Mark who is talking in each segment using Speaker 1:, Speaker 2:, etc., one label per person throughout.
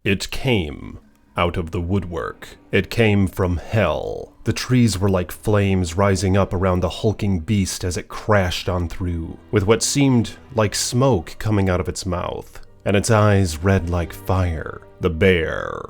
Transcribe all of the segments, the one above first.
Speaker 1: It came out of the woodwork. It came from hell. The trees were like flames rising up around the hulking beast as it crashed on through, with what seemed like smoke coming out of its mouth, and its eyes red like fire. The bear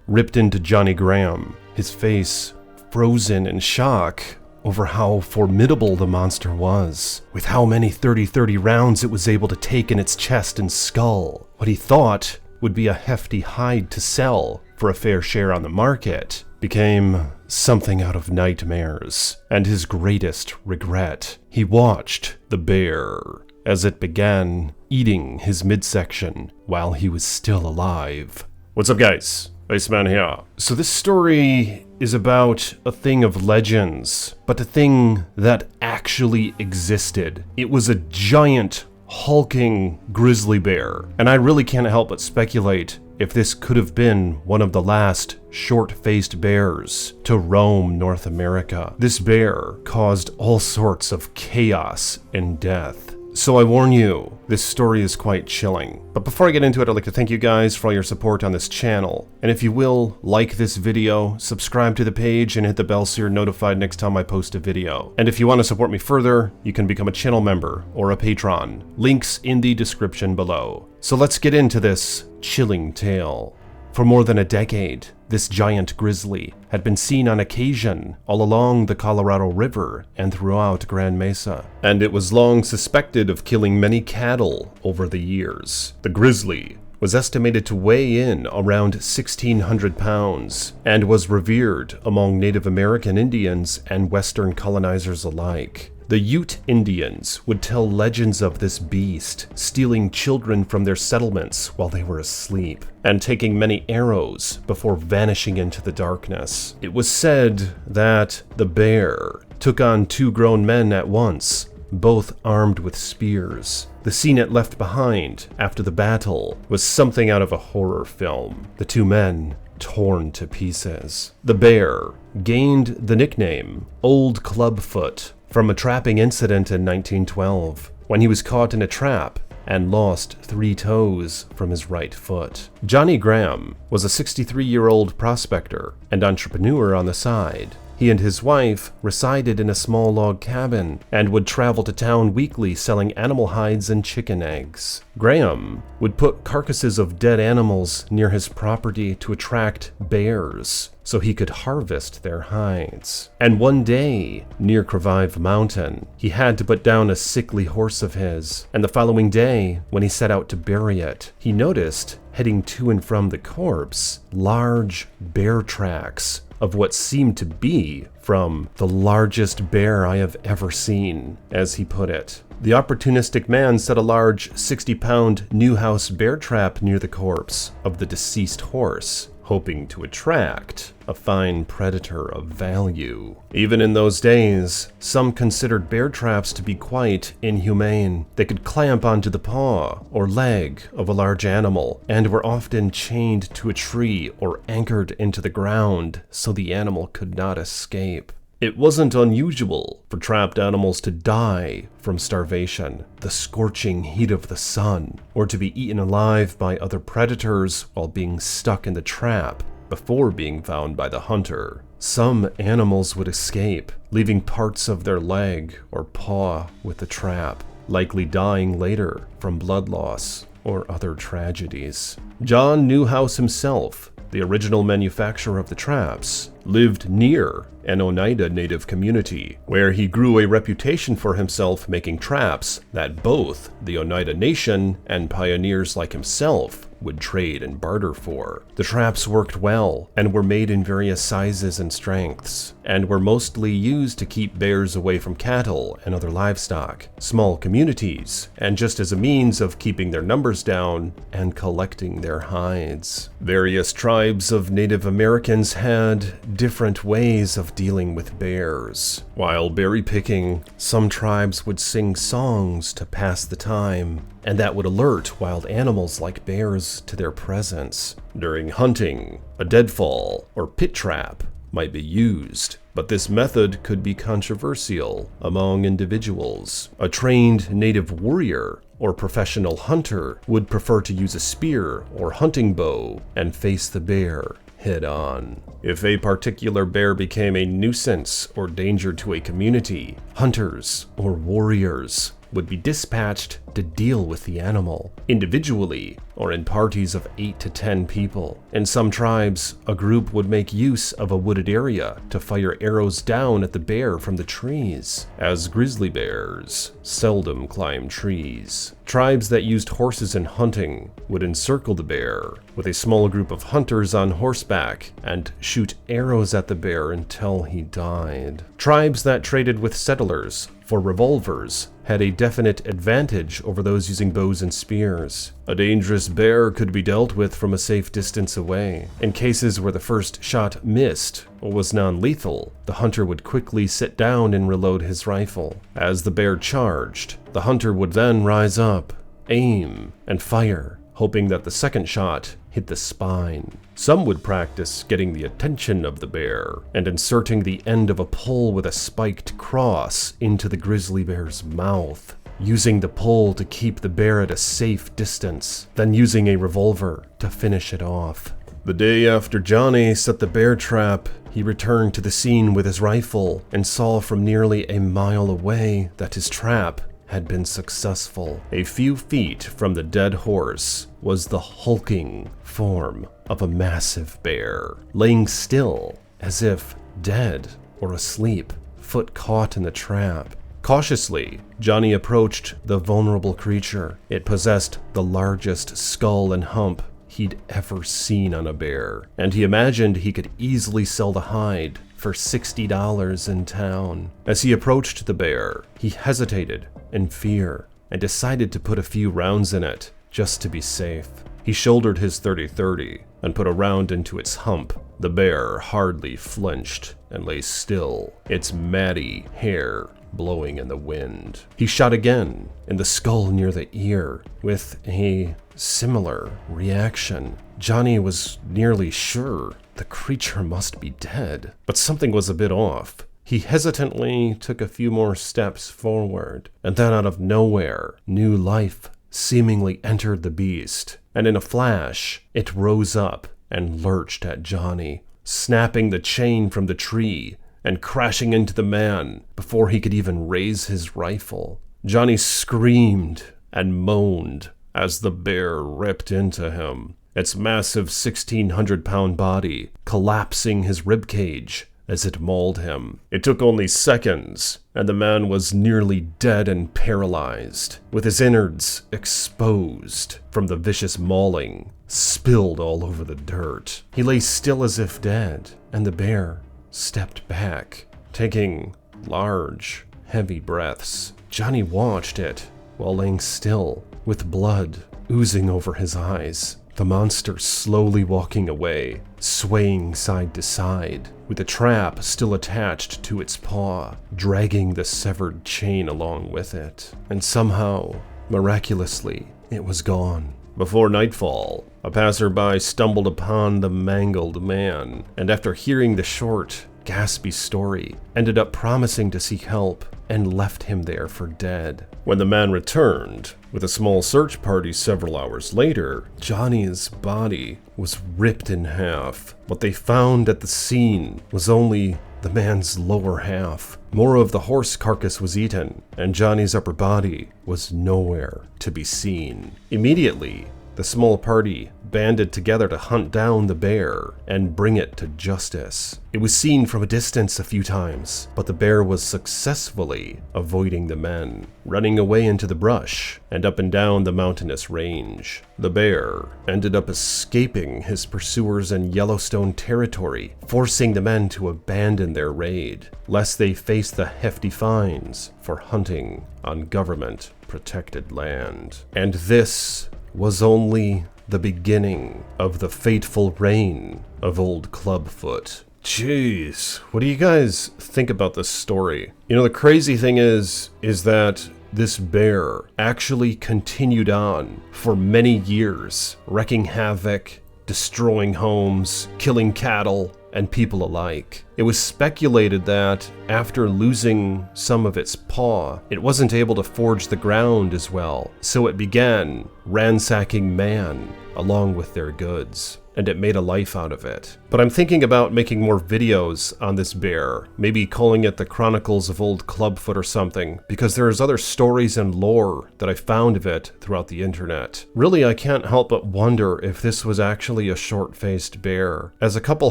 Speaker 1: ripped into Johnny Graham, his face frozen in shock over how formidable the monster was, with how many 30-30 rounds it was able to take in its chest and skull. What he thought would be a hefty hide to sell for a fair share on the market became something out of nightmares and his greatest regret. He watched the bear as it began eating his midsection while he was still alive. What's up, guys? Iceman here. So this story is about a thing of legends, but a thing that actually existed. It was a giant, hulking grizzly bear, and I really can't help but speculate if this could have been one of the last short-faced bears to roam North America. This bear caused all sorts of chaos and death. So I warn you, this story is quite chilling. But before I get into it, I'd like to thank you guys for all your support on this channel. And if you will, like this video, subscribe to the page, and hit the bell so you're notified next time I post a video. And if you want to support me further, you can become a channel member or a patron. Links in the description below. So let's get into this chilling tale. For more than a decade, this giant grizzly had been seen on occasion all along the Colorado River and throughout Grand Mesa, and it was long suspected of killing many cattle over the years. The grizzly was estimated to weigh in around 1,600 pounds and was revered among Native American Indians and Western colonizers alike. The Ute Indians would tell legends of this beast, stealing children from their settlements while they were asleep, and taking many arrows before vanishing into the darkness. It was said that the bear took on 2 grown men at once, both armed with spears. The scene it left behind after the battle was something out of a horror film. The 2 men torn to pieces. The bear gained the nickname Old Clubfoot from a trapping incident in 1912, when he was caught in a trap and lost 3 toes from his right foot. Johnny Graham was a 63-year-old prospector and entrepreneur on the side. He and his wife resided in a small log cabin and would travel to town weekly selling animal hides and chicken eggs. Graham would put carcasses of dead animals near his property to attract bears so he could harvest their hides. And one day, near Crevive Mountain, he had to put down a sickly horse of his, and the following day, when he set out to bury it, he noticed, heading to and from the corpse, large bear tracks of what seemed to be from the largest bear I have ever seen, as he put it. The opportunistic man set a large 60-pound Newhouse bear trap near the corpse of the deceased horse, hoping to attract a fine predator of value. Even in those days, some considered bear traps to be quite inhumane. They could clamp onto the paw or leg of a large animal and were often chained to a tree or anchored into the ground so the animal could not escape. It wasn't unusual for trapped animals to die from starvation, the scorching heat of the sun, or to be eaten alive by other predators while being stuck in the trap before being found by the hunter. Some animals would escape, leaving parts of their leg or paw with the trap, likely dying later from blood loss or other tragedies. John Newhouse himself, the original manufacturer of the traps, lived near an Oneida Native community, where he grew a reputation for himself making traps that both the Oneida Nation and pioneers like himself would trade and barter for. The traps worked well and were made in various sizes and strengths, and were mostly used to keep bears away from cattle and other livestock, small communities, and just as a means of keeping their numbers down and collecting their hides. Various tribes of Native Americans had different ways of dealing with bears. While berry picking, some tribes would sing songs to pass the time, and that would alert wild animals like bears to their presence. During hunting, a deadfall or pit trap might be used, but this method could be controversial among individuals. A trained native warrior or professional hunter would prefer to use a spear or hunting bow and face the bear head on. If a particular bear became a nuisance or danger to a community, hunters or warriors would be dispatched to deal with the animal, individually or in parties of 8 to 10 people. In some tribes, a group would make use of a wooded area to fire arrows down at the bear from the trees, as grizzly bears seldom climb trees. Tribes that used horses in hunting would encircle the bear with a small group of hunters on horseback and shoot arrows at the bear until he died. Tribes that traded with settlers for revolvers had a definite advantage over those using bows and spears. A dangerous bear could be dealt with from a safe distance away. In cases where the first shot missed or was non-lethal, the hunter would quickly sit down and reload his rifle. As the bear charged, the hunter would then rise up, aim, and fire, hoping that the second shot hit the spine. Some would practice getting the attention of the bear and inserting the end of a pole with a spiked cross into the grizzly bear's mouth, using the pole to keep the bear at a safe distance, then using a revolver to finish it off. The day after Johnny set the bear trap, he returned to the scene with his rifle and saw from nearly a mile away that his trap had been successful. A few feet from the dead horse was the hulking form of a massive bear, laying still as if dead or asleep, foot caught in the trap. Cautiously, Johnny approached the vulnerable creature. It possessed the largest skull and hump he'd ever seen on a bear, and he imagined he could easily sell the hide for $60 in town. As he approached the bear, he hesitated in fear and decided to put a few rounds in it just to be safe. He shouldered his .30-30 and put a round into its hump. The bear hardly flinched and lay still, its matty hair blowing in the wind. He shot again in the skull near the ear with a similar reaction. Johnny was nearly sure the creature must be dead, but something was a bit off. He hesitantly took a few more steps forward, and then out of nowhere, new life seemingly entered the beast, and in a flash, it rose up and lurched at Johnny, snapping the chain from the tree and crashing into the man before he could even raise his rifle. Johnny screamed and moaned as the bear ripped into him, its massive 1,600-pound body collapsing his ribcage as it mauled him. It took only seconds, and the man was nearly dead and paralyzed, with his innards exposed from the vicious mauling, spilled all over the dirt. He lay still as if dead, and the bear stepped back, taking large, heavy breaths. Johnny watched it while laying still, with blood oozing over his eyes. The monster slowly walking away, swaying side to side, with the trap still attached to its paw, dragging the severed chain along with it. And somehow, miraculously, it was gone. Before nightfall, a passerby stumbled upon the mangled man, and after hearing the short, gaspy story, ended up promising to seek help and left him there for dead. When the man returned, with a small search party several hours later, Johnny's body was ripped in half. What they found at the scene was only the man's lower half. More of the horse carcass was eaten, and Johnny's upper body was nowhere to be seen. Immediately, the small party banded together to hunt down the bear and bring it to justice. It was seen from a distance a few times, but the bear was successfully avoiding the men, running away into the brush and up and down the mountainous range. The bear ended up escaping his pursuers in Yellowstone territory, forcing the men to abandon their raid, lest they face the hefty fines for hunting on government-protected land. And this was only the beginning of the fateful reign of Old Clubfoot. Jeez, what do you guys think about this story? You know, the crazy thing is that this bear actually continued on for many years, wreaking havoc destroying homes, killing cattle, and people alike. It was speculated that after losing some of its paw, it wasn't able to forge the ground as well, so it began ransacking man along with their goods, and it made a life out of it. But I'm thinking about making more videos on this bear, maybe calling it the Chronicles of Old Clubfoot or something, because there's other stories and lore that I found of it throughout the internet. Really, I can't help but wonder if this was actually a short-faced bear, as a couple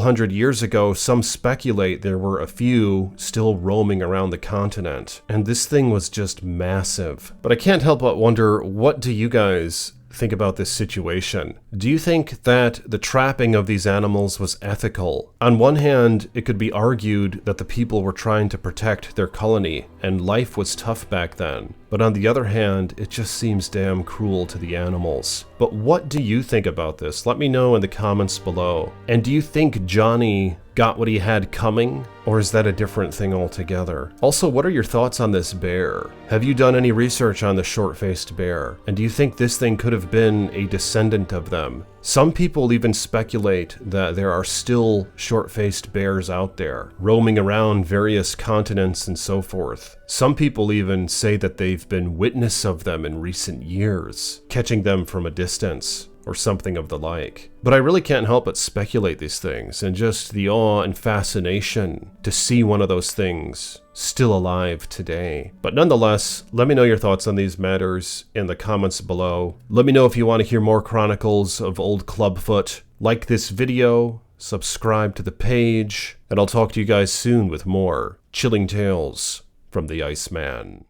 Speaker 1: hundred years ago, some speculate there were a few still roaming around the continent, and this thing was just massive. But I can't help but wonder, what do you guys think about this situation? Do you think that the trapping of these animals was ethical? On one hand, it could be argued that the people were trying to protect their colony, and life was tough back then. But on the other hand, it just seems damn cruel to the animals. But what do you think about this? Let me know in the comments below. And do you think Johnny got what he had coming? Or is that a different thing altogether? Also, what are your thoughts on this bear? Have you done any research on the short-faced bear? And do you think this thing could have been a descendant of them? Some people even speculate that there are still short-faced bears out there, roaming around various continents and so forth. Some people even say that they've been witness of them in recent years, catching them from a distance, or something of the like. But I really can't help but speculate these things, and just the awe and fascination to see one of those things still alive today. But nonetheless, let me know your thoughts on these matters in the comments below. Let me know if you want to hear more Chronicles of Old Clubfoot. Like this video, subscribe to the page, and I'll talk to you guys soon with more chilling tales from the Iceman.